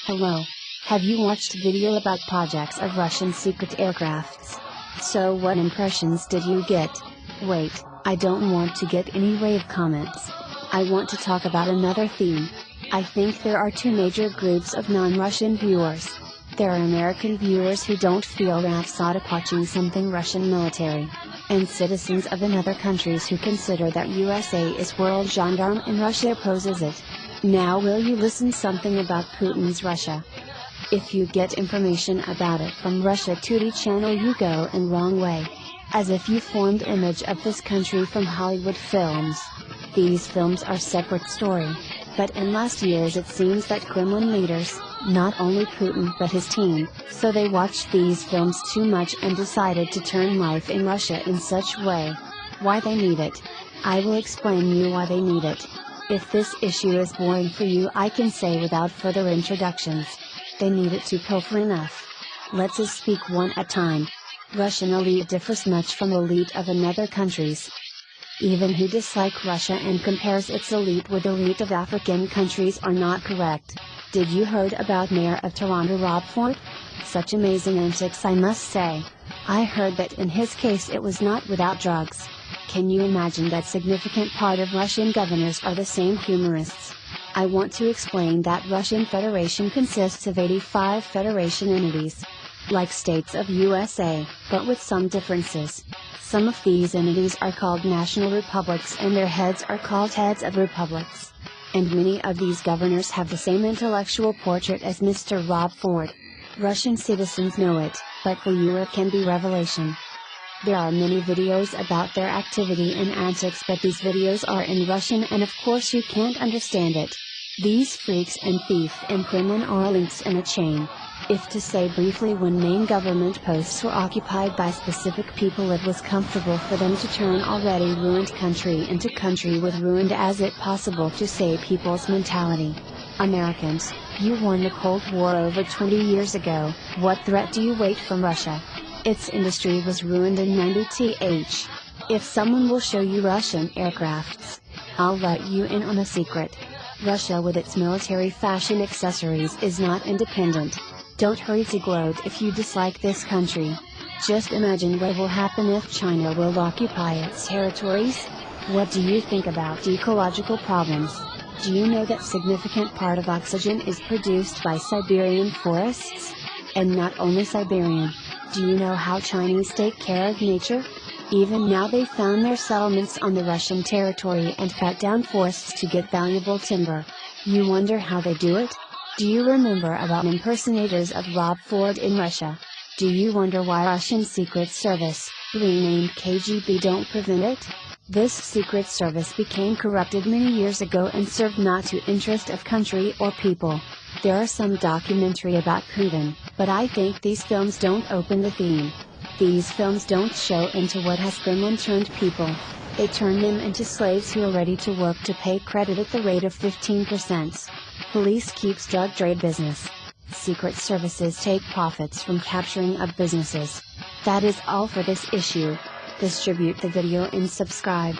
Hello. Have you watched video about projects of Russian secret aircrafts? So what impressions did you get? Wait, I don't want to get any rave comments. I want to talk about another theme. I think there are two major groups of non-Russian viewers. There are American viewers who don't feel rhapsodic watching something Russian military, and citizens of another countries who consider that USA is world gendarme and Russia opposes it. Now will you listen something about Putin's Russia? If you get information about it from Russia Today channel, you go in wrong way. As if you formed image of this country from Hollywood films. These films are separate story. But in last years it seems that Kremlin leaders, not only Putin but his team, so they watched these films too much and decided to turn life in Russia in such way. Why they need it? I will explain you why they need it. If this issue is boring for you, I can say without further introductions. They need it to pilfer enough. Let's us speak one at a time. Russian elite differs much from elite of another countries. Even who dislike Russia and compares its elite with elite of African countries are not correct. Did you heard about Mayor of Toronto Rob Ford? Such amazing antics, I must say. I heard that in his case it was not without drugs. Can you imagine that significant part of Russian governors are the same humorists? I want to explain that Russian Federation consists of 85 federation entities, like states of USA, but with some differences. Some of these entities are called national republics and their heads are called heads of republics. And many of these governors have the same intellectual portrait as Mr. Rob Ford. Russian citizens know it, but for you it can be revelation. There are many videos about their activity and antics, but these videos are in Russian and of course you can't understand it. These freaks and thief and Kremlin are links in a chain. If to say briefly, when main government posts were occupied by specific people, it was comfortable for them to turn already ruined country into country with ruined as it possible to say people's mentality. Americans, you won the Cold War over 20 years ago, what threat do you wait from Russia? Its industry was ruined in 90th. If someone will show you Russian aircrafts, I'll let you in on a secret. Russia with its military fashion accessories is not independent. Don't hurry to gloat if you dislike this country. Just imagine what will happen if China will occupy its territories. What do you think about ecological problems? Do you know that significant part of oxygen is produced by Siberian forests? And not only Siberian. Do you know how Chinese take care of nature? Even now they found their settlements on the Russian territory and cut down forests to get valuable timber. You wonder how they do it? Do you remember about impersonators of Rob Ford in Russia? Do you wonder why Russian Secret Service, renamed KGB, don't prevent it? This secret service became corrupted many years ago and served not to interest of country or people. There are some documentary about Putin, but I think these films don't open the theme. These films don't show into what has Kremlin turned people. They turn them into slaves who are ready to work to pay credit at the rate of 15%. Police keeps drug trade business. Secret services take profits from capturing of businesses. That is all for this issue. Distribute the video and subscribe.